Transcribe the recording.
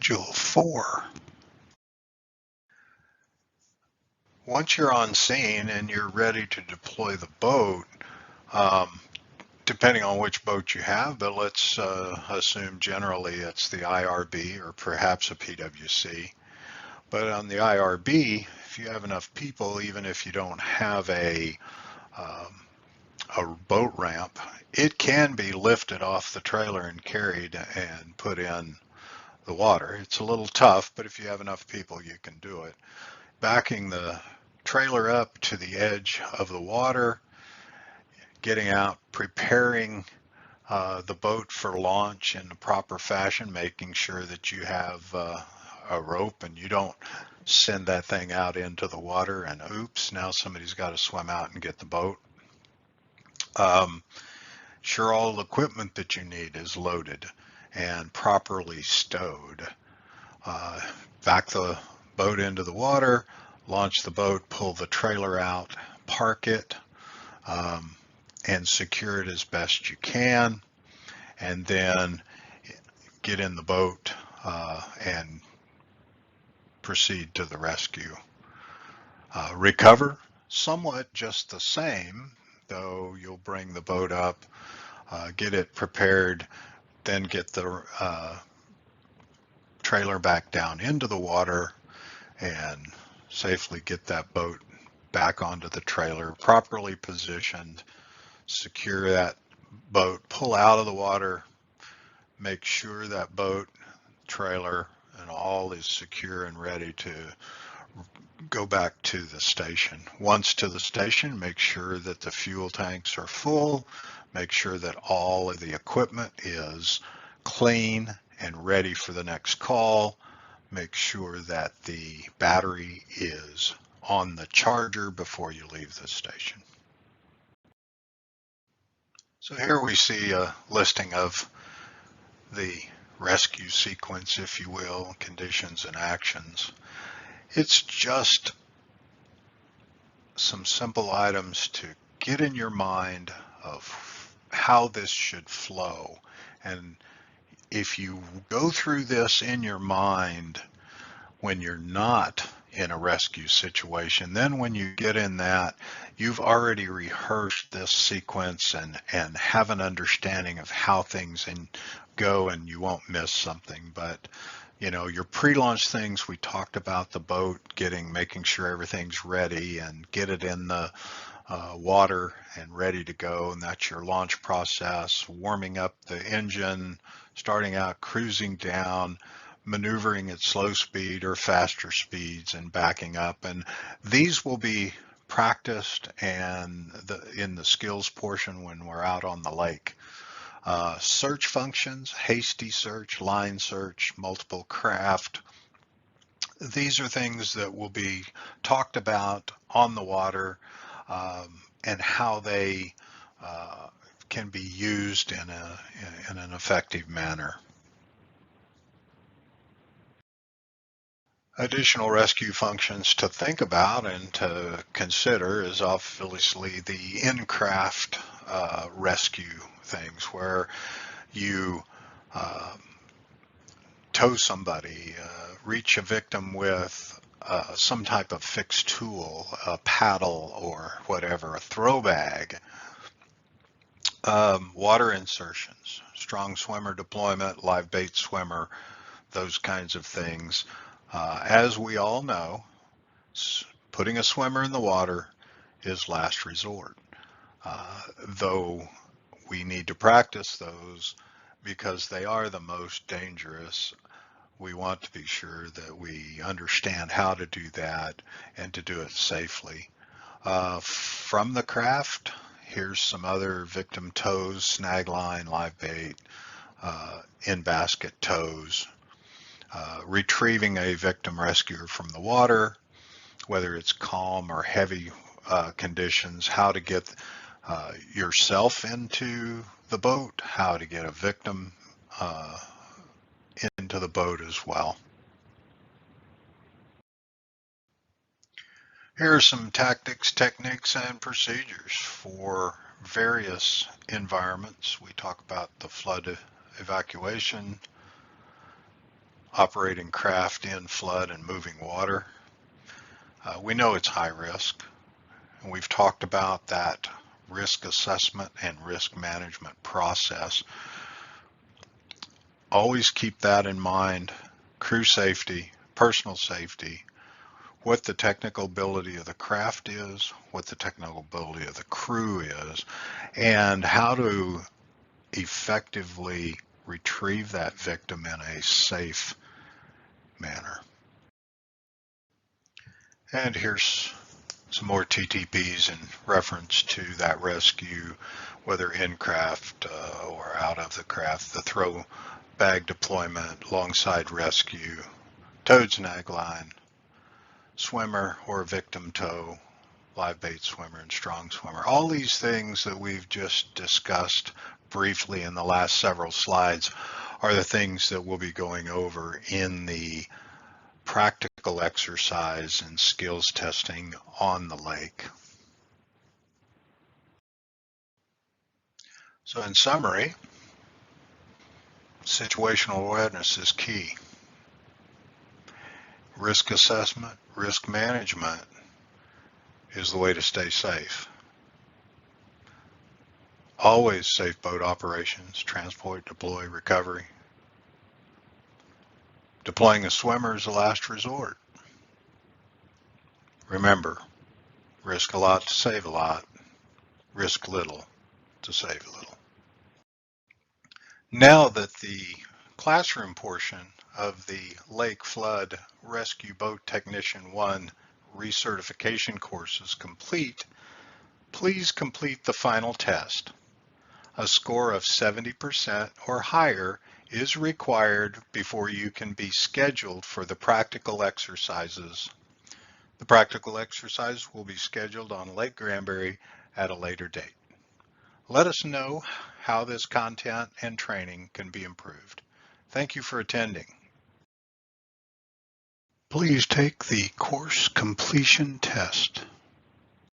Module 4. Once you're on scene and you're ready to deploy the boat, um, depending on which boat you have, but let's assume generally it's the IRB or perhaps a PWC. But on the IRB, if you have enough people, even if you don't have a boat ramp, it can be lifted off the trailer and carried and put in the water. It's a little tough, but if you have enough people, you can do it. Backing the trailer up to the edge of the water, getting out, preparing the boat for launch in the proper fashion, making sure that you have a rope and you don't send that thing out into the water and oops, now somebody's got to swim out and get the boat. Sure, all the equipment that you need is loaded and properly stowed. Back the boat into the water, launch the boat, pull the trailer out, park it, and secure it as best you can, and then get in the boat and proceed to the rescue. Recover somewhat just the same, though you'll bring the boat up, get it prepared, then get the trailer back down into the water and safely get that boat back onto the trailer, properly positioned, secure that boat, pull out of the water, make sure that boat, trailer, and all is secure and ready to go back to the station. Once to the station, make sure that the fuel tanks are full, make sure that all of the equipment is clean and ready for the next call, make sure that the battery is on the charger before you leave the station. So here we see a listing of the rescue sequence, if you will, conditions and actions. It's just some simple items to get in your mind of how this should flow. And if you go through this in your mind when you're not in a rescue situation, then when you get in that, you've already rehearsed this sequence and have an understanding of how things go and you won't miss something. But you know, your pre-launch things, we talked about the boat, making sure everything's ready and get it in the water and ready to go, and that's your launch process, warming up the engine, starting out, cruising down, maneuvering at slow speed or faster speeds, and backing up. And these will be practiced and in the skills portion when we're out on the lake. Search functions, hasty search, line search, multiple craft. These are things that will be talked about on the water and how they can be used in an effective manner. Additional rescue functions to think about and to consider is obviously the in-craft rescue things where you tow somebody, reach a victim with some type of fixed tool, a paddle or whatever, a throw bag, water insertions, strong swimmer deployment, live bait swimmer, those kinds of things. As we all know, putting a swimmer in the water is last resort, though we need to practice those because they are the most dangerous. We want to be sure that we understand how to do that and to do it safely. From the craft, here's some other victim tows, snag line, live bait, in basket tows. Retrieving a victim rescuer from the water, whether it's calm or heavy conditions, how to get yourself into the boat, how to get a victim into the boat as well. Here are some tactics, techniques, and procedures for various environments. We talk about the flood evacuation, operating craft in flood and moving water. We know it's high risk, and we've talked about that risk assessment and risk management process. Always keep that in mind. Crew safety, personal safety, what the technical ability of the craft is, what the technical ability of the crew is, and how to effectively retrieve that victim in a safe manner. And here's some more TTPs in reference to that rescue, whether in craft or out of the craft, the throw bag deployment, alongside rescue, towed snag line, swimmer or victim tow, live bait swimmer and strong swimmer. All these things that we've just discussed briefly in the last several slides are the things that we'll be going over in the practical exercise and skills testing on the lake. So in summary, situational awareness is key. Risk assessment, risk management is the way to stay safe. Always safe boat operations, transport, deploy, recovery. Deploying a swimmer is a last resort. Remember, risk a lot to save a lot. Risk little to save a little. Now that the classroom portion of the Lake Flood Rescue Boat Technician 1 recertification course is complete, please complete the final test. A score of 70% or higher is required before you can be scheduled for the practical exercises. The practical exercise will be scheduled on Lake Granbury at a later date. Let us know how this content and training can be improved. Thank you for attending. Please take the course completion test.